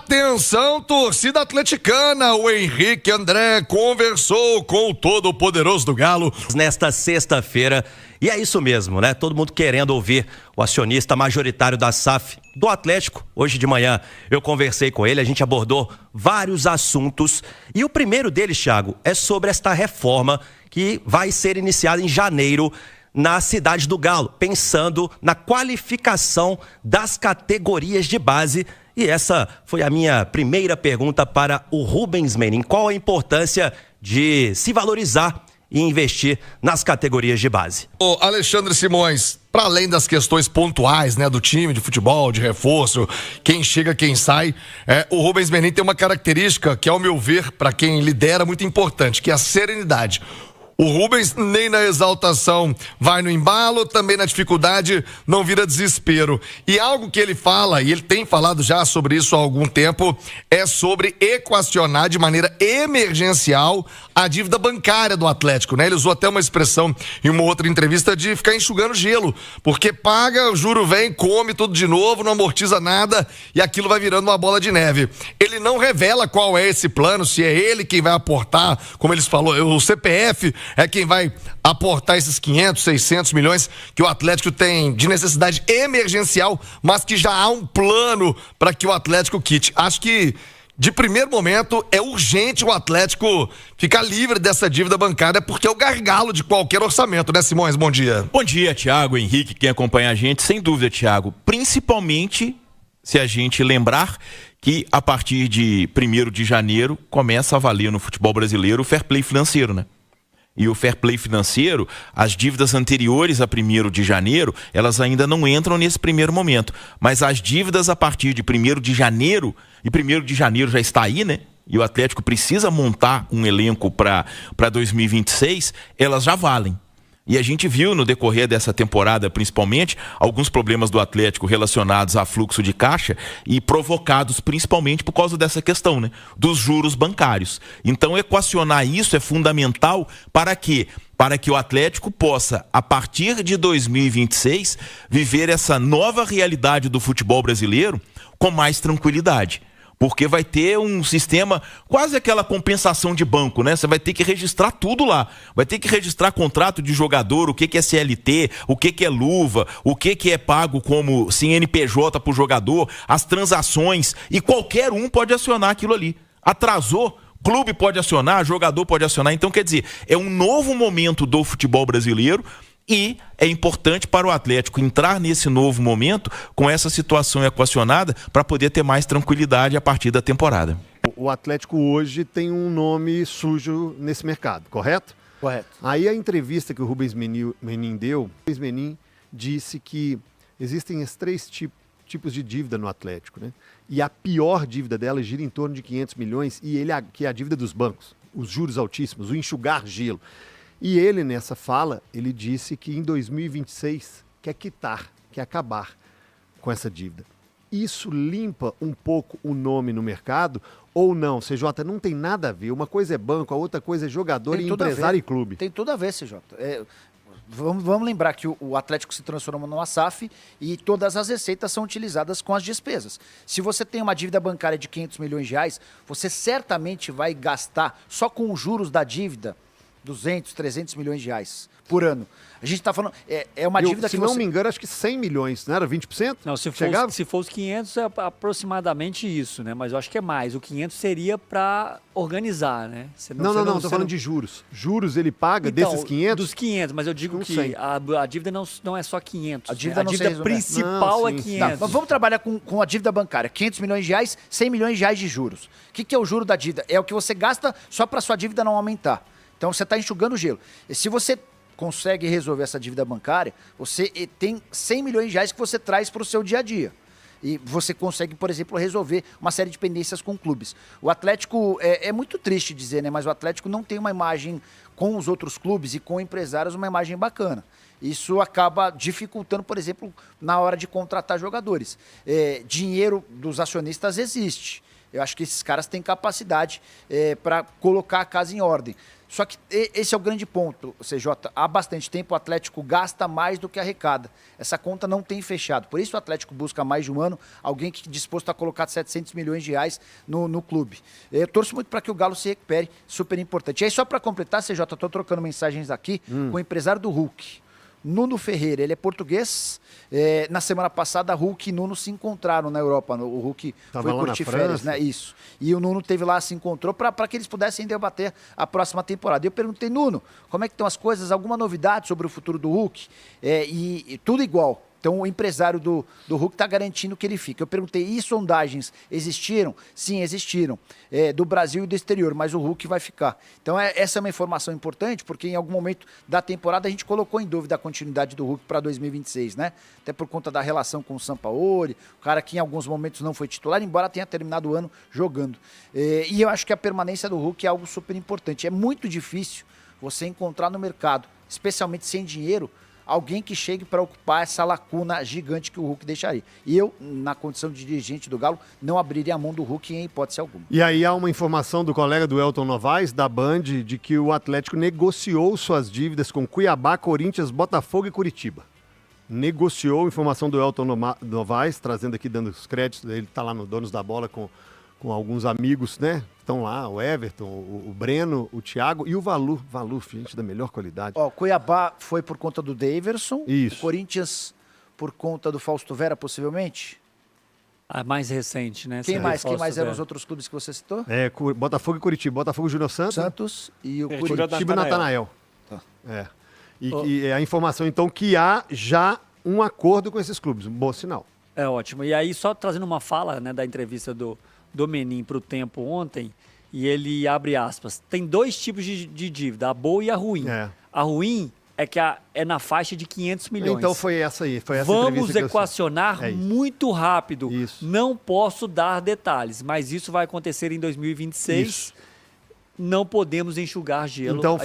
Atenção, torcida atleticana, o Henrique André conversou com o todo-poderoso do Galo nesta sexta-feira, e é isso mesmo, né? Todo mundo querendo ouvir o acionista majoritário da SAF do Atlético. Hoje de manhã eu conversei com ele, a gente abordou vários assuntos, e o primeiro deles, Thiago, é sobre esta reforma que vai ser iniciada em janeiro na cidade do Galo, pensando na qualificação das categorias de base. E essa foi a minha primeira pergunta para o Rubens Menin. Qual a importância de se valorizar e investir nas categorias de base? Ô Alexandre Simões, para além das questões pontuais, né, do time de futebol, de reforço, quem chega, quem sai, o Rubens Menin tem uma característica que, ao meu ver, para quem lidera, muito importante, que é a serenidade. O Rubens nem na exaltação vai no embalo, também na dificuldade não vira desespero. E algo que ele fala, e ele tem falado já sobre isso há algum tempo, é sobre equacionar de maneira emergencial a dívida bancária do Atlético, né? Ele usou até uma expressão em uma outra entrevista de ficar enxugando gelo, porque paga, o juro vem, come tudo de novo, não amortiza nada e aquilo vai virando uma bola de neve. Ele não revela qual é esse plano, se é ele quem vai aportar, como eles falaram, o CPF é quem vai aportar esses 500, 600 milhões que o Atlético tem de necessidade emergencial, mas que já há um plano para que o Atlético quite. Acho que, de primeiro momento, é urgente o Atlético ficar livre dessa dívida bancária, porque é o gargalo de qualquer orçamento, né, Simões? Bom dia. Bom dia, Thiago, Henrique, quem acompanha a gente. Sem dúvida, Thiago, principalmente se a gente lembrar que a partir de 1º de janeiro começa a valer no futebol brasileiro o fair play financeiro, né? E o fair play financeiro, as dívidas anteriores a 1º de janeiro, elas ainda não entram nesse primeiro momento. Mas as dívidas a partir de 1º de janeiro, e 1º de janeiro já está aí, né? E o Atlético precisa montar um elenco para 2026, elas já valem. E a gente viu no decorrer dessa temporada, principalmente, alguns problemas do Atlético relacionados a fluxo de caixa e provocados principalmente por causa dessa questão, né, dos juros bancários. Então, equacionar isso é fundamental para quê? Para que o Atlético possa, a partir de 2026, viver essa nova realidade do futebol brasileiro com mais tranquilidade. Porque vai ter um sistema, quase aquela compensação de banco, né? Você vai ter que registrar tudo lá. Vai ter que registrar contrato de jogador, o que é CLT, o que é luva, o que é pago como CNPJ para o jogador, as transações, e qualquer um pode acionar aquilo ali. Atrasou, clube pode acionar, jogador pode acionar. Então, quer dizer, é um novo momento do futebol brasileiro. E é importante para o Atlético entrar nesse novo momento com essa situação equacionada para poder ter mais tranquilidade a partir da temporada. O Atlético hoje tem um nome sujo nesse mercado, correto? Correto. Aí a entrevista que o Rubens Menin deu, o Rubens Menin disse que existem esses 3 tipos de dívida no Atlético, né? E a pior dívida dela gira em torno de 500 milhões, que é a dívida dos bancos, os juros altíssimos, o enxugar gelo. E ele, nessa fala, ele disse que em 2026 quer quitar, quer acabar com essa dívida. Isso limpa um pouco o nome no mercado ou não? CJ, não tem nada a ver. Uma coisa é banco, a outra coisa é jogador e empresário e clube. Tem tudo a ver, CJ. Vamos lembrar que o Atlético se transformou numa SAF e todas as receitas são utilizadas com as despesas. Se você tem uma dívida bancária de 500 milhões de reais, você certamente vai gastar só com os juros da dívida 200, 300 milhões de reais por ano. A gente está falando, é uma dívida que se não me engano, acho que 100 milhões, não era 20%? Não, se for os 500 é aproximadamente isso, né? Mas eu acho que é mais. O 500 seria para organizar, né? Não, estou falando de juros. Juros ele paga então, desses 500? Dos 500, mas eu digo que a dívida não é só 500. A dívida, principal é 500. Mas vamos trabalhar com a dívida bancária. 500 milhões de reais, 100 milhões de reais de juros. O que é o juro da dívida? É o que você gasta só para sua dívida não aumentar. Então você está enxugando o gelo. E se você consegue resolver essa dívida bancária, você tem 100 milhões de reais que você traz para o seu dia a dia. E você consegue, por exemplo, resolver uma série de pendências com clubes. O Atlético, é muito triste dizer, né? Mas o Atlético não tem uma imagem com os outros clubes e com empresários, uma imagem bacana. Isso acaba dificultando, por exemplo, na hora de contratar jogadores. Dinheiro dos acionistas existe. Eu acho que esses caras têm capacidade para colocar a casa em ordem. Só que esse é o grande ponto, CJ. Há bastante tempo o Atlético gasta mais do que arrecada. Essa conta não tem fechado. Por isso o Atlético busca há mais de um ano alguém que é disposto a colocar 700 milhões de reais no clube. Eu torço muito para que o Galo se recupere, super importante. E aí, só para completar, CJ, eu estou trocando mensagens aqui com o empresário do Hulk, Nuno Ferreira. Ele é português. Na semana passada, Hulk e Nuno se encontraram na Europa. O Hulk foi curtir férias, né? Isso. E o Nuno teve lá, se encontrou para que eles pudessem debater a próxima temporada. E eu perguntei, Nuno, como é que estão as coisas? Alguma novidade sobre o futuro do Hulk? E tudo igual. Então, o empresário do Hulk está garantindo que ele fica. Eu perguntei, e sondagens existiram? Sim, existiram. Do Brasil e do exterior, mas o Hulk vai ficar. Então, essa é uma informação importante, porque em algum momento da temporada a gente colocou em dúvida a continuidade do Hulk para 2026, né? Até por conta da relação com o Sampaoli, o cara que em alguns momentos não foi titular, embora tenha terminado o ano jogando. E eu acho que a permanência do Hulk é algo super importante. É muito difícil você encontrar no mercado, especialmente sem dinheiro, alguém que chegue para ocupar essa lacuna gigante que o Hulk deixaria. E eu, na condição de dirigente do Galo, não abriria a mão do Hulk em hipótese alguma. E aí há uma informação do colega do Elton Novaes, da Band, de que o Atlético negociou suas dívidas com Cuiabá, Corinthians, Botafogo e Curitiba. Negociou, informação do Elton Novaes, trazendo aqui, dando os créditos, ele está lá no Donos da Bola com alguns amigos, né? Estão lá, o Everton, o Breno, o Thiago e o Valu. Valu, gente da melhor qualidade. Cuiabá foi por conta do Daverson. Isso. O Corinthians por conta do Fausto Vera, possivelmente? A mais recente, né? Quem mais eram os outros clubes que você citou? Botafogo e Curitiba. Botafogo, Júnior Santos e o Curitiba e Natanael. Tá. E a informação, então, que há já um acordo com esses clubes. Um bom sinal. É ótimo. E aí, só trazendo uma fala, né, da entrevista do Menin para o Tempo ontem, e ele abre aspas, tem dois tipos de dívida, a boa e a ruim. A ruim é que é na faixa de 500 milhões. Então foi essa aí, foi essa Vamos equacionar muito rápido. Isso. Não posso dar detalhes, mas isso vai acontecer em 2026. Isso. Não podemos enxugar gelo. Então,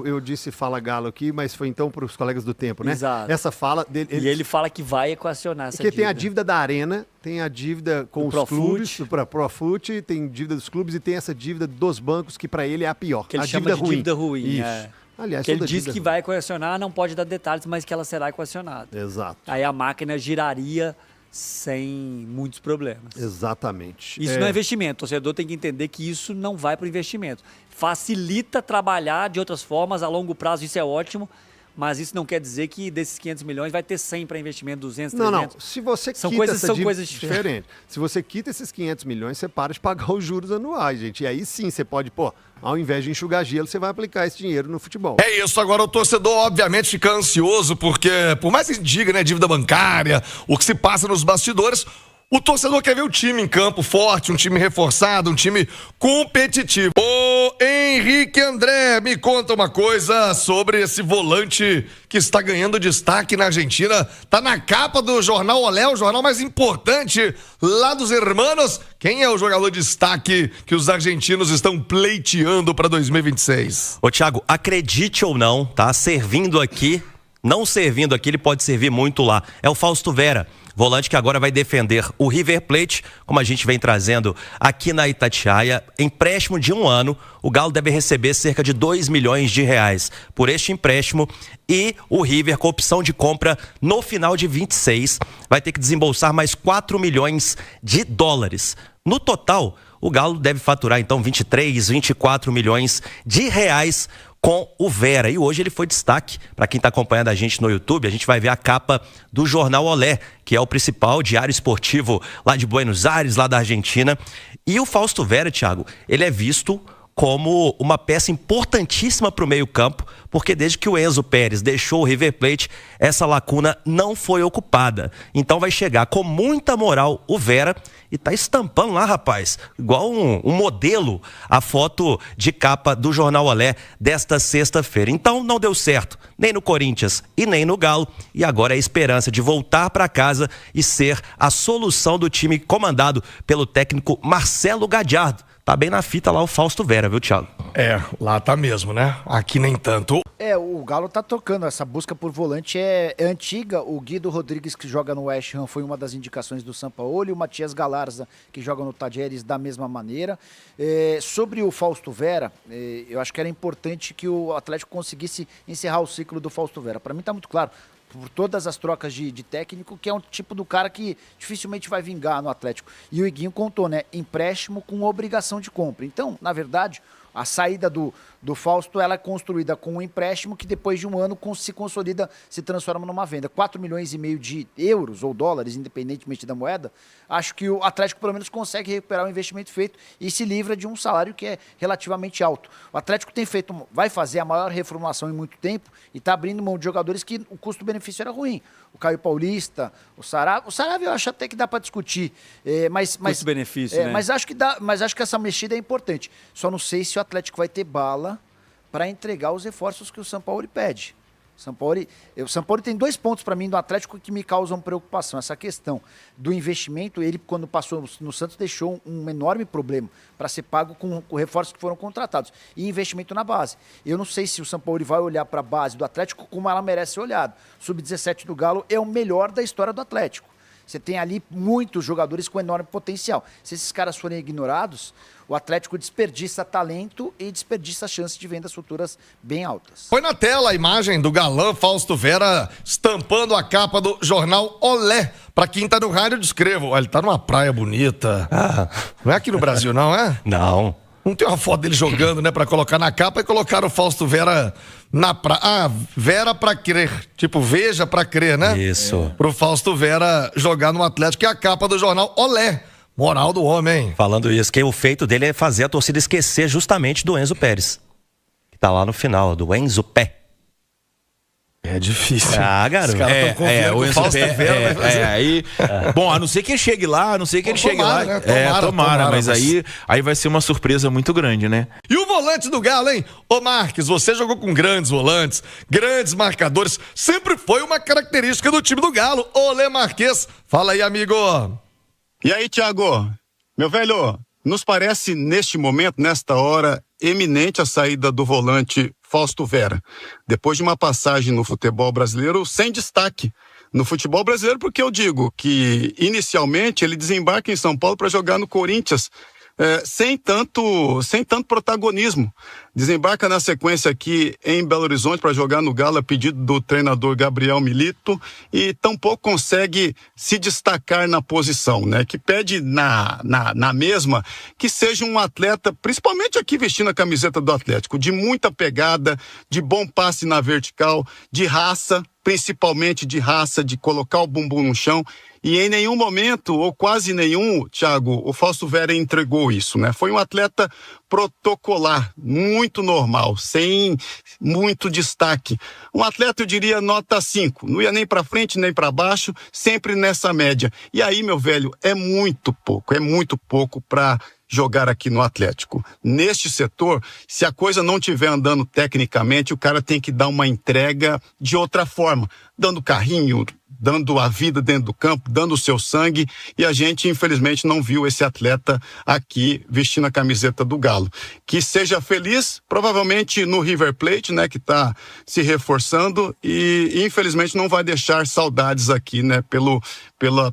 eu disse fala Galo aqui, mas foi então para os colegas do Tempo, né? Exato. Essa fala dele. E ele fala que vai equacionar essa dívida. Porque tem a dívida da Arena, tem a dívida com os clubes, para Profute, tem dívida dos clubes e tem essa dívida dos bancos, que para ele é a pior. Que ele a chama de dívida ruim. Isso. Aliás, que ele diz que vai equacionar, não pode dar detalhes, mas que ela será equacionada. Exato. Aí a máquina giraria sem muitos problemas. Exatamente. Isso não é investimento. O torcedor tem que entender que isso não vai para o investimento. Facilita trabalhar de outras formas, a longo prazo isso é ótimo, mas isso não quer dizer que desses 500 milhões vai ter 100 para investimento, 200, 300. Não. Se você são quita coisas diferentes. Se você quita esses 500 milhões, você para de pagar os juros anuais, gente. E aí sim, você pode, ao invés de enxugar gelo, você vai aplicar esse dinheiro no futebol. É isso, agora o torcedor obviamente fica ansioso, porque por mais que diga, né, dívida bancária, o que se passa nos bastidores, o torcedor quer ver o time em campo forte, um time reforçado, um time competitivo. Ô Henrique André, me conta uma coisa sobre esse volante que está ganhando destaque na Argentina. Tá na capa do jornal Olé, o jornal mais importante lá dos hermanos. Quem é o jogador de destaque que os argentinos estão pleiteando para 2026? Ô Thiago, acredite ou não, tá? Servindo aqui, não servindo aqui, ele pode servir muito lá. É o Fausto Vera. Volante que agora vai defender o River Plate, como a gente vem trazendo aqui na Itatiaia. Empréstimo de 1 ano, o Galo deve receber cerca de 2 milhões de reais por este empréstimo. E o River, com opção de compra no final de 26, vai ter que desembolsar mais 4 milhões de dólares. No total, o Galo deve faturar então 23, 24 milhões de reais com o Vera. E hoje ele foi destaque, para quem está acompanhando a gente no YouTube, a gente vai ver a capa do jornal Olé, que é o principal diário esportivo lá de Buenos Aires, lá da Argentina. E o Fausto Vera, Thiago, ele é visto como uma peça importantíssima para o meio-campo, porque desde que o Enzo Pérez deixou o River Plate, essa lacuna não foi ocupada. Então vai chegar com muita moral o Vera e tá estampando lá, rapaz, igual um modelo, a foto de capa do Jornal Olé desta sexta-feira. Então não deu certo, nem no Corinthians e nem no Galo, e agora é a esperança de voltar para casa e ser a solução do time comandado pelo técnico Marcelo Gallardo. Tá bem na fita lá o Fausto Vera, viu, Thiago? Lá tá mesmo, né? Aqui nem tanto. O Galo tá tocando, essa busca por volante é antiga. O Guido Rodrigues, que joga no West Ham, foi uma das indicações do Sampaoli. O Matias Galarza, que joga no Tajeres, da mesma maneira. Sobre o Fausto Vera, eu acho que era importante que o Atlético conseguisse encerrar o ciclo do Fausto Vera. Para mim tá muito claro, por todas as trocas de técnico, que é um tipo do cara que dificilmente vai vingar no Atlético. E o Iguinho contou, né? Empréstimo com obrigação de compra. Então, na verdade, a saída do Fausto, ela é construída com um empréstimo que depois de um ano se consolida, se transforma numa venda. 4,5 milhões de euros ou dólares, independentemente da moeda. Acho que o Atlético pelo menos consegue recuperar o investimento feito e se livra de um salário que é relativamente alto. O Atlético vai fazer a maior reformulação em muito tempo e está abrindo mão de jogadores que o custo-benefício era ruim. O Caio Paulista, o Saravia eu acho até que dá para discutir. Custo-benefício, né? Mas acho que essa mexida é importante. Só não sei se o Atlético vai ter bala para entregar os reforços que o Sampaoli pede. O Sampaoli tem 2 pontos para mim do Atlético que me causam preocupação. Essa questão do investimento, ele quando passou no Santos deixou um enorme problema para ser pago com reforços que foram contratados. E investimento na base. Eu não sei se o Sampaoli vai olhar para a base do Atlético como ela merece ser olhada. Sub-17 do Galo é o melhor da história do Atlético. Você tem ali muitos jogadores com enorme potencial. Se esses caras forem ignorados, o Atlético desperdiça talento e desperdiça chances de vendas futuras bem altas. Foi na tela a imagem do galã Fausto Vera estampando a capa do jornal Olé. Pra quem tá no rádio, eu descrevo. Olha, ele tá numa praia bonita. Não é aqui no Brasil, não é? Não. Não tem uma foto dele jogando, né, pra colocar na capa e colocar o Fausto Vera na praia. Vera pra crer. Tipo, veja pra crer, né? Isso. Pro Fausto Vera jogar no Atlético, que é a capa do jornal Olé. Moral do homem. Falando isso, que o feito dele é fazer a torcida esquecer justamente do Enzo Pérez. Que tá lá no final, do Enzo Pé. É difícil. Garoto. O Enzo Pé. Bom, a não ser que ele chegue lá, Né? Tomara, mas aí vai ser uma surpresa muito grande, né? E o volante do Galo, hein? Ô Marques, você jogou com grandes volantes, grandes marcadores, sempre foi uma característica do time do Galo. Olê Marques, fala aí, amigo. E aí, Thiago, meu velho, nos parece neste momento, nesta hora, eminente a saída do volante Fausto Vera. Depois de uma passagem no futebol brasileiro sem destaque no futebol brasileiro, porque eu digo que inicialmente ele desembarca em São Paulo para jogar no Corinthians, sem tanto protagonismo. Desembarca na sequência aqui em Belo Horizonte para jogar no Galo a pedido do treinador Gabriel Milito e tampouco consegue se destacar na posição, né? Que pede na mesma que seja um atleta, principalmente aqui vestindo a camiseta do Atlético, de muita pegada, de bom passe na vertical, de raça, principalmente de raça, de colocar o bumbum no chão. E em nenhum momento, ou quase nenhum, Thiago, o Fausto Vera entregou isso, né? Foi um atleta protocolar, muito normal, sem muito destaque. Um atleta, eu diria, nota 5. Não ia nem para frente, nem para baixo, sempre nessa média. E aí, meu velho, é muito pouco para jogar aqui no Atlético. Neste setor, se a coisa não estiver andando tecnicamente, o cara tem que dar uma entrega de outra forma, dando carrinho, dando a vida dentro do campo, dando o seu sangue, e a gente, infelizmente, não viu esse atleta aqui vestindo a camiseta do Galo. Que seja feliz, provavelmente no River Plate, né, que está se reforçando, e infelizmente não vai deixar saudades aqui, né,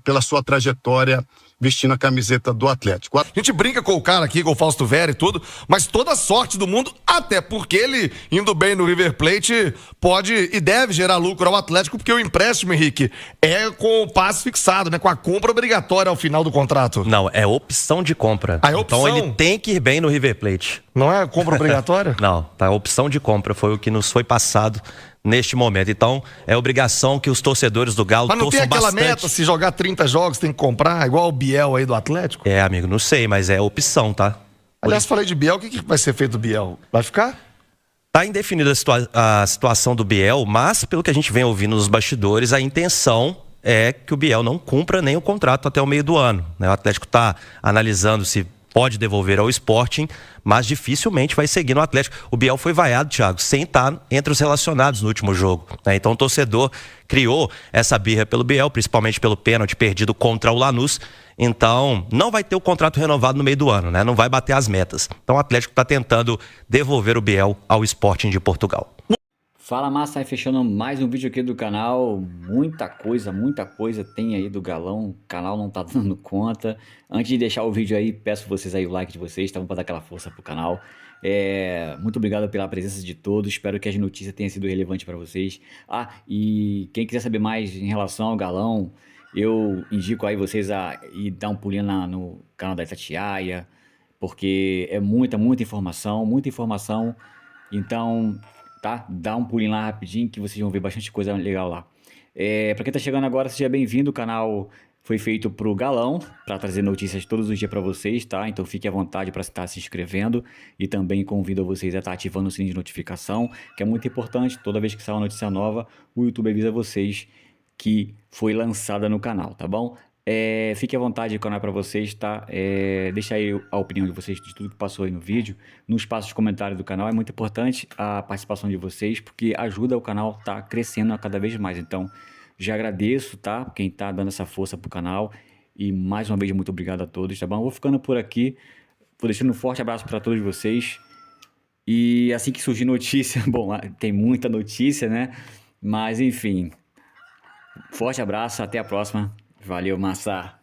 pela sua trajetória vestindo a camiseta do Atlético. A gente brinca com o cara aqui, com o Fausto Vera e tudo, mas toda a sorte do mundo, até porque ele, indo bem no River Plate, pode e deve gerar lucro ao Atlético, porque o empréstimo, Henrique, é com o passe fixado, né? Com a compra obrigatória ao final do contrato. Não, é opção de compra. É opção? Então ele tem que ir bem no River Plate. Não é compra obrigatória? Não, tá, a opção de compra foi o que nos foi passado neste momento. Então, é obrigação que os torcedores do Galo torçam bastante. Mas não tem aquela meta, se jogar 30 jogos tem que comprar, igual o Biel aí do Atlético? É, amigo, não sei, mas é opção, tá? Aliás, falei de Biel, o que vai ser feito do Biel? Vai ficar? Tá indefinida a situação do Biel, mas pelo que a gente vem ouvindo nos bastidores, a intenção é que o Biel não cumpra nem o contrato até o meio do ano, né? O Atlético tá analisando se pode devolver ao Sporting, mas dificilmente vai seguir no Atlético. O Biel foi vaiado, Thiago, sem estar entre os relacionados no último jogo, né? Então o torcedor criou essa birra pelo Biel, principalmente pelo pênalti perdido contra o Lanús. Então não vai ter o contrato renovado no meio do ano, né? Não vai bater as metas. Então o Atlético está tentando devolver o Biel ao Sporting de Portugal. Fala, massa, aí fechando mais um vídeo aqui do canal. Muita coisa tem aí do Galão. O canal não tá dando conta. Antes de deixar o vídeo aí, peço vocês aí o like de vocês, tá bom, pra dar aquela força pro canal. Muito obrigado pela presença de todos. Espero que as notícias tenham sido relevantes para vocês. E quem quiser saber mais em relação ao Galão, eu indico aí vocês a ir dar um pulinho no canal da Itatiaia, porque é muita informação. Então, tá? Dá um pulinho lá rapidinho que vocês vão ver bastante coisa legal lá. Pra quem tá chegando agora, seja bem-vindo. O canal foi feito pro Galão, para trazer notícias todos os dias para vocês, tá? Então fique à vontade para estar se inscrevendo e também convido vocês a estar ativando o sininho de notificação, que é muito importante. Toda vez que sair uma notícia nova, o YouTube avisa vocês que foi lançada no canal, tá bom? Fique à vontade, o canal é para vocês, tá? Deixa aí a opinião de vocês de tudo que passou aí no vídeo, no espaço de comentário do canal. É muito importante a participação de vocês, porque ajuda o canal a estar crescendo a cada vez mais. Então, já agradeço, tá? Quem tá dando essa força pro canal. E mais uma vez, muito obrigado a todos, tá bom? Vou ficando por aqui. Vou deixando um forte abraço para todos vocês. E assim que surgir notícia... Bom, tem muita notícia, né? Mas, enfim... Forte abraço, até a próxima. Valeu, massa!